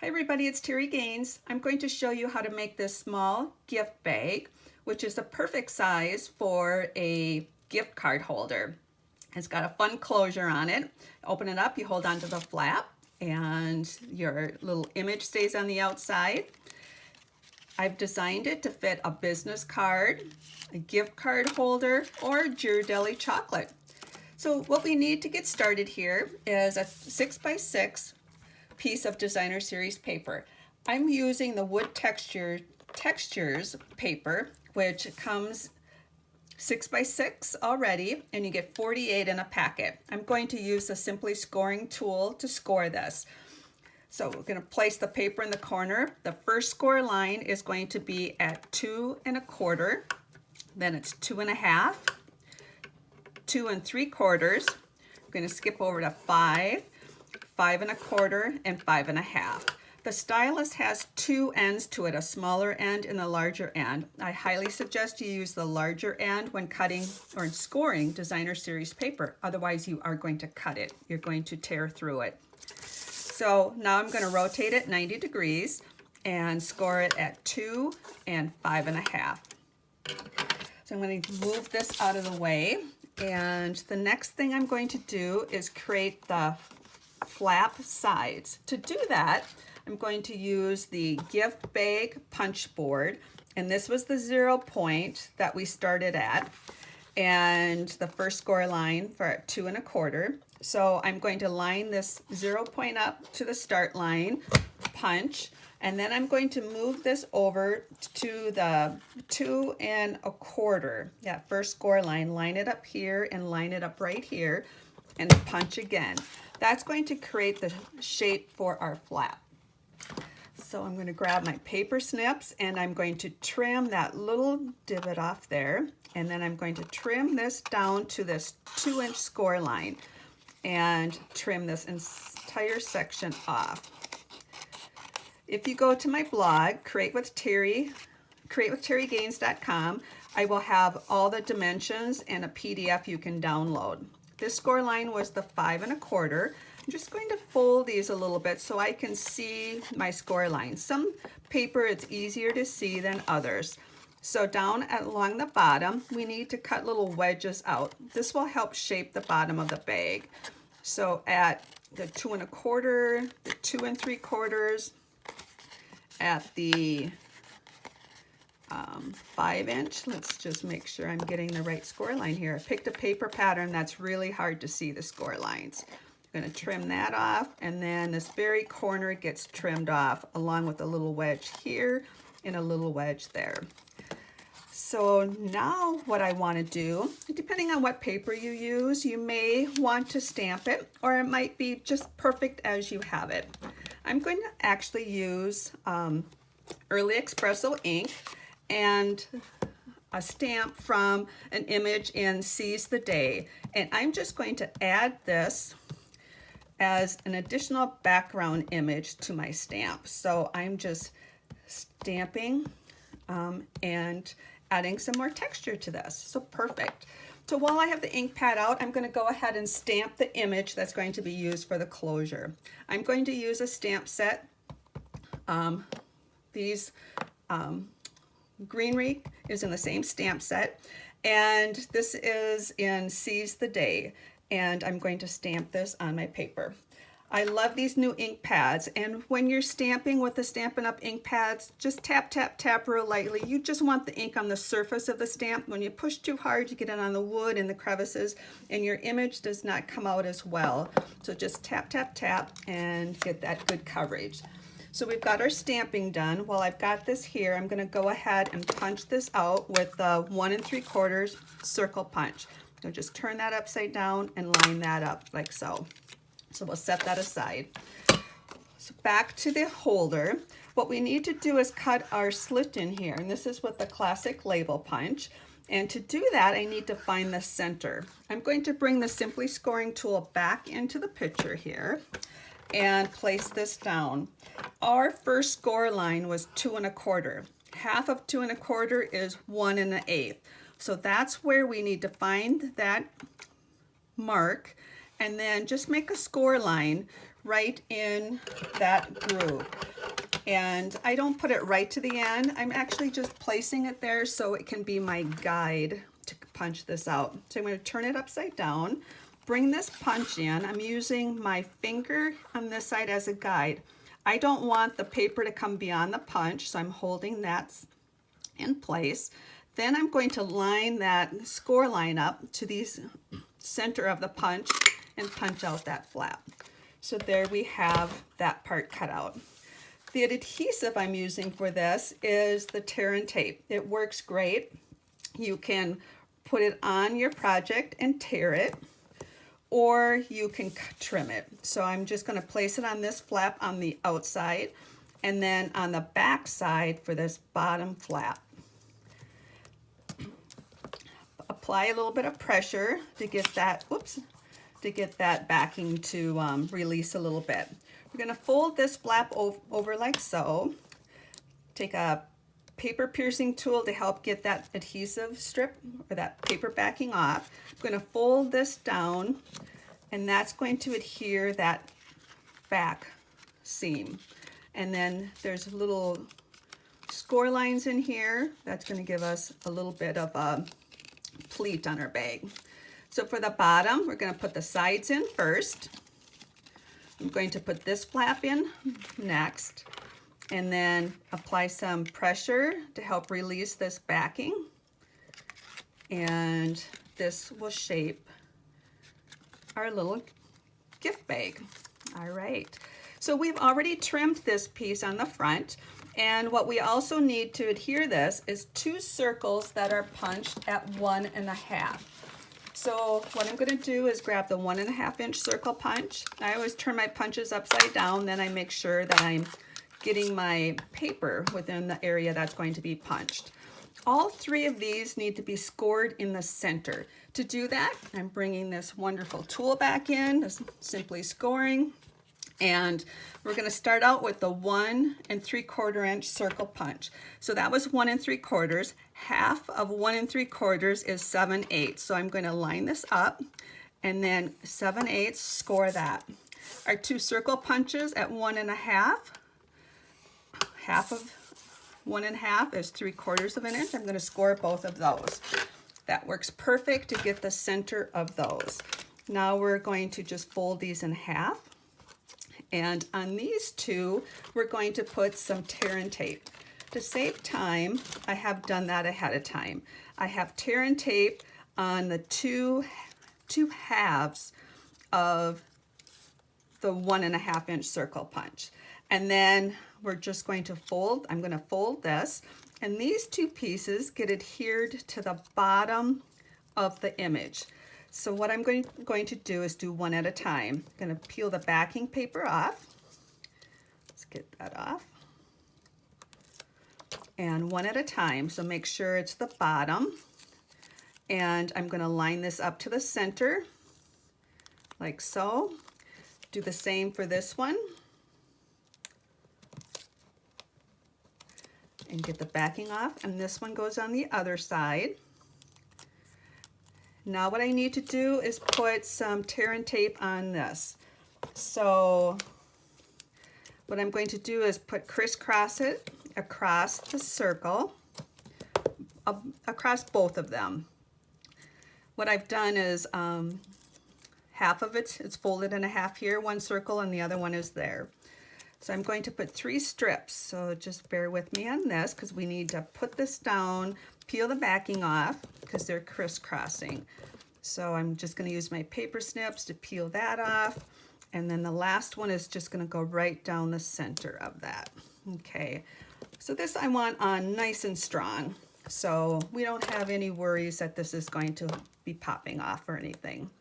Hi everybody, it's Terri Gaines. I'm going to show you how to make this small gift bag, which is the perfect size for a gift card holder. It's got a fun closure on it. Open it up, you hold onto the flap, and your little image stays on the outside. I've designed it to fit a business card, a gift card holder, or Ghirardelli chocolate. So what we need to get started here is a 6x6 piece of designer series paper. I'm using the wood textures paper, which comes 6x6 already, and you get 48 in a packet. I'm going to use the Simply Scoring tool to score this. So we're going to place the paper in the corner. The first score line is going to be at 2 1/4, then it's 2 1/2, 2 3/4. I'm going to skip over to 5, 5 1/4, and 5 1/2. The stylus has two ends to it, a smaller end and a larger end. I highly suggest you use the larger end when cutting or scoring designer series paper. Otherwise, you are going to cut it. You're going to tear through it. So now I'm going to rotate it 90 degrees and score it at 2 and 5 1/2. So I'm going to move this out of the way. And the next thing I'm going to do is create the flap sides. To do that, I'm going to use the gift bag punch board, and this was the 0 point that we started at, and the first score line for 2 1/4. So I'm going to line this 0 point up to the start line, punch, and then I'm going to move this over to the 2 1/4. Yeah, first score line, line it up here and line it up right here, and punch again. That's going to create the shape for our flap. So I'm going to grab my paper snips and I'm going to trim that little divot off there, and then I'm going to trim this down to this 2-inch score line and trim this entire section off. If you go to my blog, createwithterrigaines.com, I will have all the dimensions and a PDF you can download. This score line was the 5 1/4. I'm just going to fold these a little bit so I can see my score line. Some paper it's easier to see than others. So down along the bottom, we need to cut little wedges out. This will help shape the bottom of the bag. So at the 2 1/4, the 2 3/4, at the 5-inch, let's just make sure I'm getting the right score line here. I picked a paper pattern that's really hard to see the score lines. I'm going to trim that off, and then this very corner gets trimmed off along with a little wedge here and a little wedge there. So now what I want to do, depending on what paper you use, you may want to stamp it, or it might be just perfect as you have it. I'm going to actually use Early Espresso ink and a stamp from an image in Seize the Day. And I'm just going to add this as an additional background image to my stamp. So I'm just stamping and adding some more texture to this. So perfect. So while I have the ink pad out, I'm going to go ahead and stamp the image that's going to be used for the closure. I'm going to use a stamp set. Greenery is in the same stamp set, and this is in Seize the Day, and I'm going to stamp this on my paper. I love these new ink pads, and when you're stamping with the Stampin' Up! Ink pads, just tap, tap, tap real lightly. You just want the ink on the surface of the stamp. When you push too hard, you get it on the wood and the crevices, and your image does not come out as well. So just tap, tap, tap, and get that good coverage. So we've got our stamping done. While I've got this here, I'm going to go ahead and punch this out with the 1 3/4 circle punch. So just turn that upside down and line that up like so. So we'll set that aside. So back to the holder. What we need to do is cut our slit in here, and this is with the classic label punch. And to do that, I need to find the center. I'm going to bring the Simply Scoring tool back into the picture here and place this down. Our first score line was 2 1/4. Half of 2 1/4 is 1 1/8. So that's where we need to find that mark, and then just make a score line right in that groove. And I don't put it right to the end. I'm actually just placing it there so it can be my guide to punch this out. So I'm going to turn it upside down, bring this punch in. I'm using my finger on this side as a guide. I don't want the paper to come beyond the punch, so I'm holding that in place. Then I'm going to line that score line up to the center of the punch and punch out that flap. So there we have that part cut out. The adhesive I'm using for this is the Terri tape. It works great. You can put it on your project and tear it, or you can trim it. So I'm just going to place it on this flap on the outside, and then on the back side for this bottom flap. Apply a little bit of pressure to get that, backing to release a little bit. We're going to fold this flap over like so. Take a paper piercing tool to help get that adhesive strip or that paper backing off. I'm going to fold this down, and that's going to adhere that back seam. And then there's little score lines in here. That's going to give us a little bit of a pleat on our bag. So for the bottom, we're going to put the sides in first. I'm going to put this flap in next, and then apply some pressure to help release this backing. And this will shape our little gift bag. All right. So we've already trimmed this piece on the front. And what we also need to adhere this is 2 circles that are punched at 1.5. So what I'm going to do is grab the 1.5 inch circle punch. I always turn my punches upside down, then I make sure that I'm getting my paper within the area that's going to be punched. All 3 of these need to be scored in the center. To do that, I'm bringing this wonderful tool back in, just simply scoring. And we're going to start out with the 1 3/4 inch circle punch. So that was 1 3/4. Half of 1 3/4 is 7/8. So I'm going to line this up and then 7/8 score that. Our 2 circle punches at 1.5. Half of 1.5 is 3/4 inch. I'm going to score both of those. That works perfect to get the center of those. Now we're going to just fold these in half. And on these 2, we're going to put some Terri tape. To save time, I have done that ahead of time. I have Terri tape on the two halves of the 1.5 inch circle punch. And then we're just going to fold. I'm going to fold this, and these 2 pieces get adhered to the bottom of the image. So what I'm going to do is do one at a time. I'm going to peel the backing paper off. Let's get that off. And one at a time, so make sure it's the bottom. And I'm going to line this up to the center, like so. Do the same for this one. And get the backing off, and this one goes on the other side. Now what I need to do is put some Terri tape on this. So what I'm going to do is crisscross it across the circle, across both of them. What I've done is half of it's folded in a half here, one circle, and the other one is there. So I'm going to put 3 strips. So just bear with me on this because we need to put this down, peel the backing off because they're crisscrossing. So I'm just going to use my paper snips to peel that off. And then the last one is just going to go right down the center of that. Okay, so this I want on nice and strong. So we don't have any worries that this is going to be popping off or anything.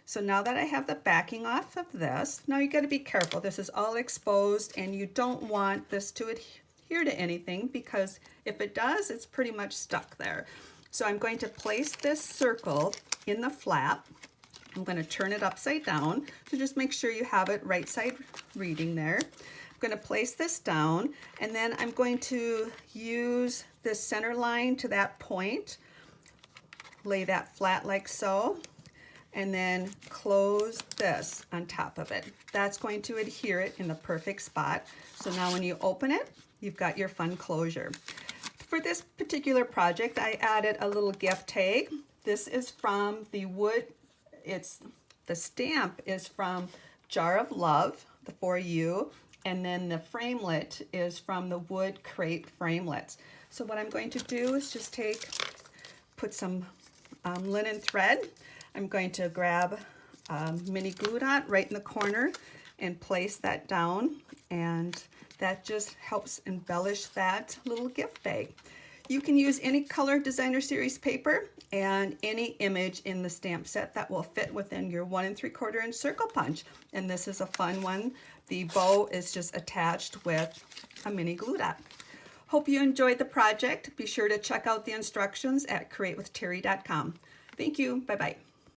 So now that I have the backing off of this, now you got to be careful. This is all exposed and you don't want this to adhere to anything because if it does, it's pretty much stuck there. So I'm going to place this circle in the flap. I'm going to turn it upside down. So just make sure you have it right side reading there. I'm going to place this down and then I'm going to use this center line to that point. Lay that flat like so. and then close this on top of it. That's going to adhere it in the perfect spot. So now when you open it, you've got your fun closure. For this particular project, I added a little gift tag. This is from the wood. The stamp is from Jar of Love, the For You, and then the framelit is from the wood crepe framelits. So what I'm going to do is just put some linen thread. I'm going to grab mini glue dot right in the corner and place that down, and that just helps embellish that little gift bag. You can use any color designer series paper and any image in the stamp set that will fit within your 1 3/4 inch circle punch. And this is a fun one. The bow is just attached with a mini glue dot. Hope you enjoyed the project. Be sure to check out the instructions at createwithterri.com. Thank you. Bye-bye.